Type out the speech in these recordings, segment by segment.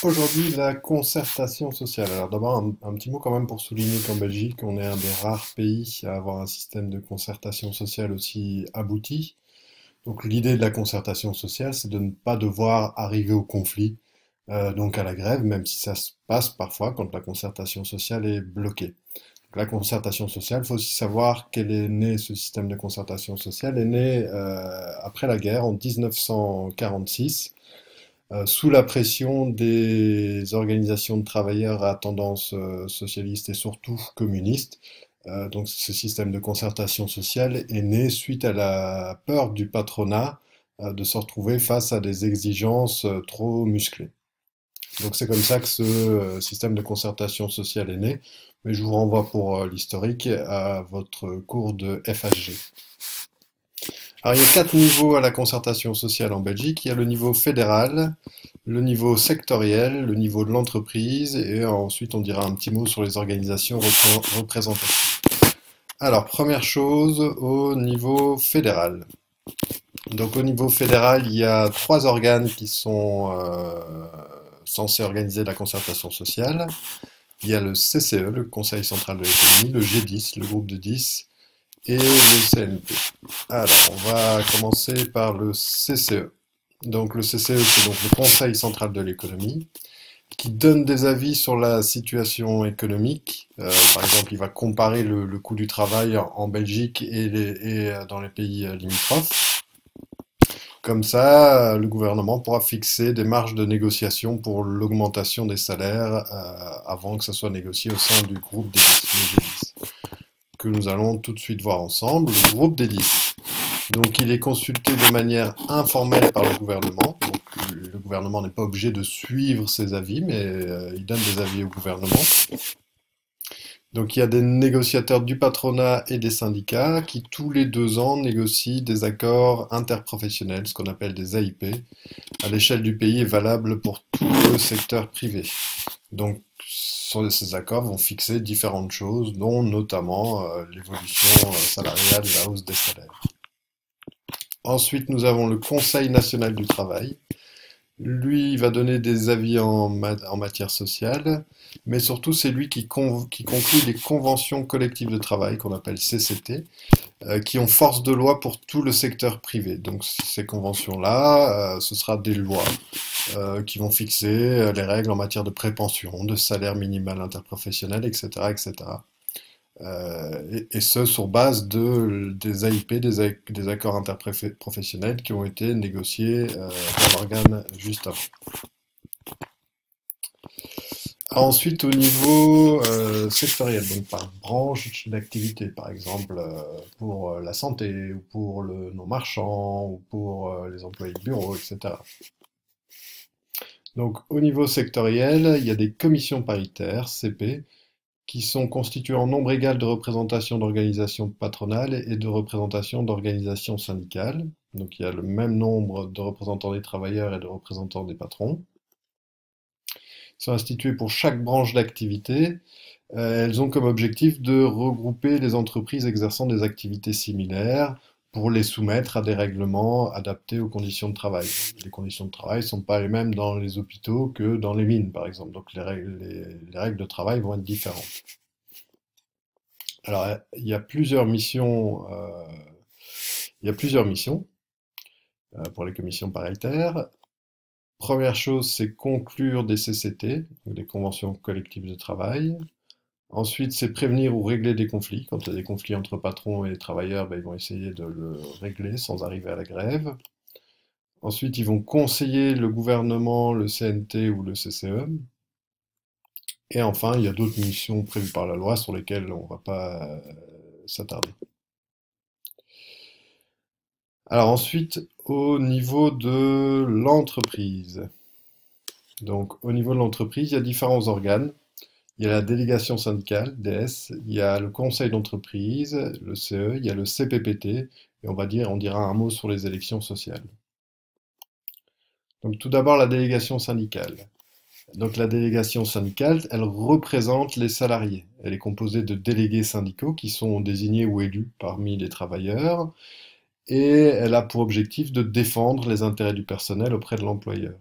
Aujourd'hui, la concertation sociale. Alors d'abord, un petit mot quand même pour souligner qu'en Belgique, on est un des rares pays à avoir un système de concertation sociale aussi abouti. Donc l'idée de la concertation sociale, c'est de ne pas devoir arriver au conflit, donc à la grève, même si ça se passe parfois quand la concertation sociale est bloquée. Donc, la concertation sociale, il faut aussi savoir quel est né ce système de concertation sociale, est né après la guerre en 1946 sous la pression des organisations de travailleurs à tendance socialiste et surtout communiste. Donc ce système de concertation sociale est né suite à la peur du patronat de se retrouver face à des exigences trop musclées. Donc c'est comme ça que ce système de concertation sociale est né. Mais je vous renvoie pour l'historique à votre cours de FHG. Alors, il y a quatre niveaux à la concertation sociale en Belgique. Il y a le niveau fédéral, le niveau sectoriel, le niveau de l'entreprise, et ensuite on dira un petit mot sur les organisations représentatives. Alors, première chose, au niveau fédéral. Donc, au niveau fédéral, il y a trois organes qui sont censés organiser la concertation sociale. Il y a le CCE, le Conseil central de l'économie, le G10, le groupe de 10, et le CNP. Alors, on va commencer par le CCE. Donc le CCE, c'est donc le Conseil central de l'économie, qui donne des avis sur la situation économique. Par exemple, il va comparer le coût du travail en Belgique et dans les pays limitrophes. Comme ça, le gouvernement pourra fixer des marges de négociation pour l'augmentation des salaires avant que ça soit négocié au sein du groupe des 10, le G10, que nous allons tout de suite voir ensemble, le groupe des 10. Donc il est consulté de manière informelle par le gouvernement. Donc, le gouvernement n'est pas obligé de suivre ses avis, mais il donne des avis au gouvernement. Donc il y a des négociateurs du patronat et des syndicats qui tous les 2 ans négocient des accords interprofessionnels, ce qu'on appelle des AIP, à l'échelle du pays et valable pour tout le secteur privé. Donc ces accords vont fixer différentes choses, dont notamment l'évolution salariale et la hausse des salaires. Ensuite, nous avons le Conseil national du travail. Lui, il va donner des avis en matière sociale, mais surtout, c'est lui qui conclut les conventions collectives de travail, qu'on appelle CCT, qui ont force de loi pour tout le secteur privé. Donc, ces conventions-là, ce sera des lois qui vont fixer les règles en matière de prépension, de salaire minimal interprofessionnel, etc., etc. Et ce, sur base des AIP, des accords interprofessionnels qui ont été négociés dans l'organe juste avant. Ensuite, au niveau sectoriel, donc par branche d'activité, par exemple pour la santé, ou pour le non-marchand, ou pour les employés de bureau, etc. Donc, au niveau sectoriel, il y a des commissions paritaires, CP, qui sont constitués en nombre égal de représentations d'organisations patronales et de représentations d'organisations syndicales. Donc il y a le même nombre de représentants des travailleurs et de représentants des patrons. Ils sont institués pour chaque branche d'activité. Elles ont comme objectif de regrouper les entreprises exerçant des activités similaires pour les soumettre à des règlements adaptés aux conditions de travail. Les conditions de travail ne sont pas les mêmes dans les hôpitaux que dans les mines, par exemple. Donc les règles de travail vont être différentes. Alors, il y a plusieurs missions pour les commissions paritaires. Première chose, c'est conclure des CCT, donc des conventions collectives de travail. Ensuite, c'est prévenir ou régler des conflits. Quand il y a des conflits entre patrons et travailleurs, ben, ils vont essayer de le régler sans arriver à la grève. Ensuite, ils vont conseiller le gouvernement, le CNT ou le CCE. Et enfin, il y a d'autres missions prévues par la loi sur lesquelles on ne va pas s'attarder. Alors ensuite, au niveau de l'entreprise. Donc au niveau de l'entreprise, il y a différents organes. Il y a la délégation syndicale, DS, il y a le conseil d'entreprise, le CE, il y a le CPPT, et on dira un mot sur les élections sociales. Donc tout d'abord la délégation syndicale. Donc la délégation syndicale, elle représente les salariés. Elle est composée de délégués syndicaux qui sont désignés ou élus parmi les travailleurs, et elle a pour objectif de défendre les intérêts du personnel auprès de l'employeur.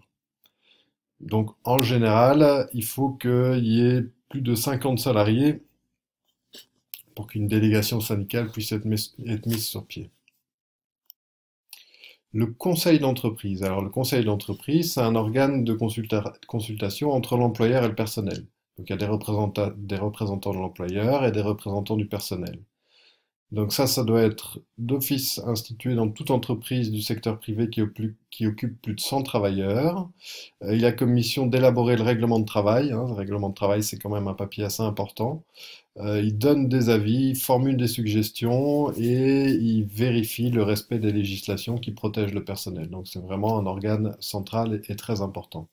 Donc en général, il faut qu'il y ait plus de 50 salariés pour qu'une délégation syndicale puisse être mise sur pied. Le conseil d'entreprise. Alors le conseil d'entreprise, c'est un organe de consultation entre l'employeur et le personnel. Donc il y a des représentants de l'employeur et des représentants du personnel. Donc ça doit être d'office institué dans toute entreprise du secteur privé qui occupe plus de 100 travailleurs. Il a comme mission d'élaborer le règlement de travail, hein. Le règlement de travail, c'est quand même un papier assez important. Il donne des avis, formule des suggestions et il vérifie le respect des législations qui protègent le personnel. Donc c'est vraiment un organe central et très important.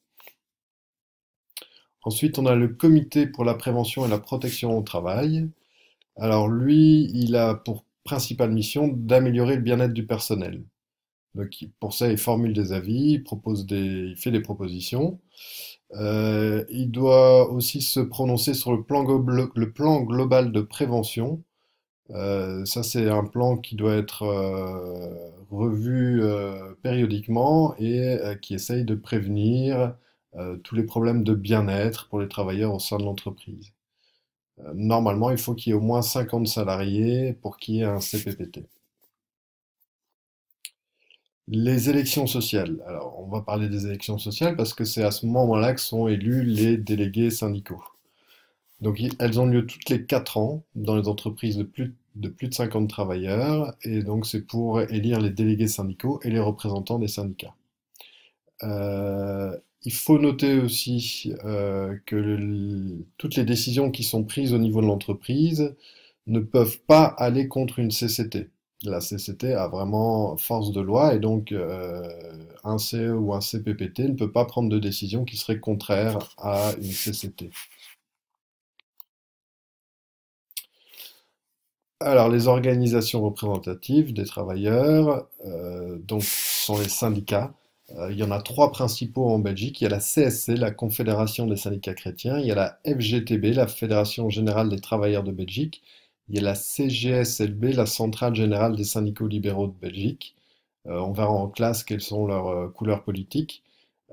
Ensuite, on a le comité pour la prévention et la protection au travail. Alors lui, il a pour principale mission d'améliorer le bien-être du personnel. Donc pour ça, il formule des avis, il fait des propositions. Il doit aussi se prononcer sur le plan global de prévention. Ça, c'est un plan qui doit être revu périodiquement et qui essaye de prévenir tous les problèmes de bien-être pour les travailleurs au sein de l'entreprise. Normalement, il faut qu'il y ait au moins 50 salariés pour qu'il y ait un CPPT. Les élections sociales. Alors, on va parler des élections sociales parce que c'est à ce moment-là que sont élus les délégués syndicaux. Donc, elles ont lieu toutes les 4 ans dans les entreprises de plus de 50 travailleurs, et donc c'est pour élire les délégués syndicaux et les représentants des syndicats. Il faut noter aussi que toutes les décisions qui sont prises au niveau de l'entreprise ne peuvent pas aller contre une CCT. La CCT a vraiment force de loi et donc un CE ou un CPPT ne peut pas prendre de décision qui serait contraire à une CCT. Alors, les organisations représentatives des travailleurs, donc, sont les syndicats. Il y en a trois principaux en Belgique. Il y a la CSC, la Confédération des syndicats chrétiens. Il y a la FGTB, la Fédération générale des travailleurs de Belgique. Il y a la CGSLB, la Centrale générale des syndicaux libéraux de Belgique. On verra en classe quelles sont leurs couleurs politiques.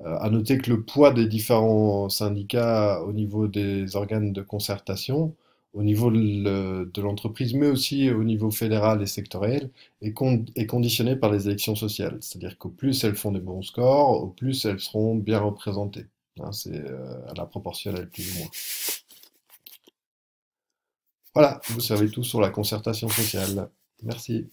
À noter que le poids des différents syndicats au niveau des organes de concertation, au niveau de l'entreprise, mais aussi au niveau fédéral et sectoriel, est conditionné par les élections sociales. C'est-à-dire qu'au plus elles font des bons scores, au plus elles seront bien représentées. Hein, c'est à la proportionnelle, plus ou moins. Voilà, vous savez tout sur la concertation sociale. Merci.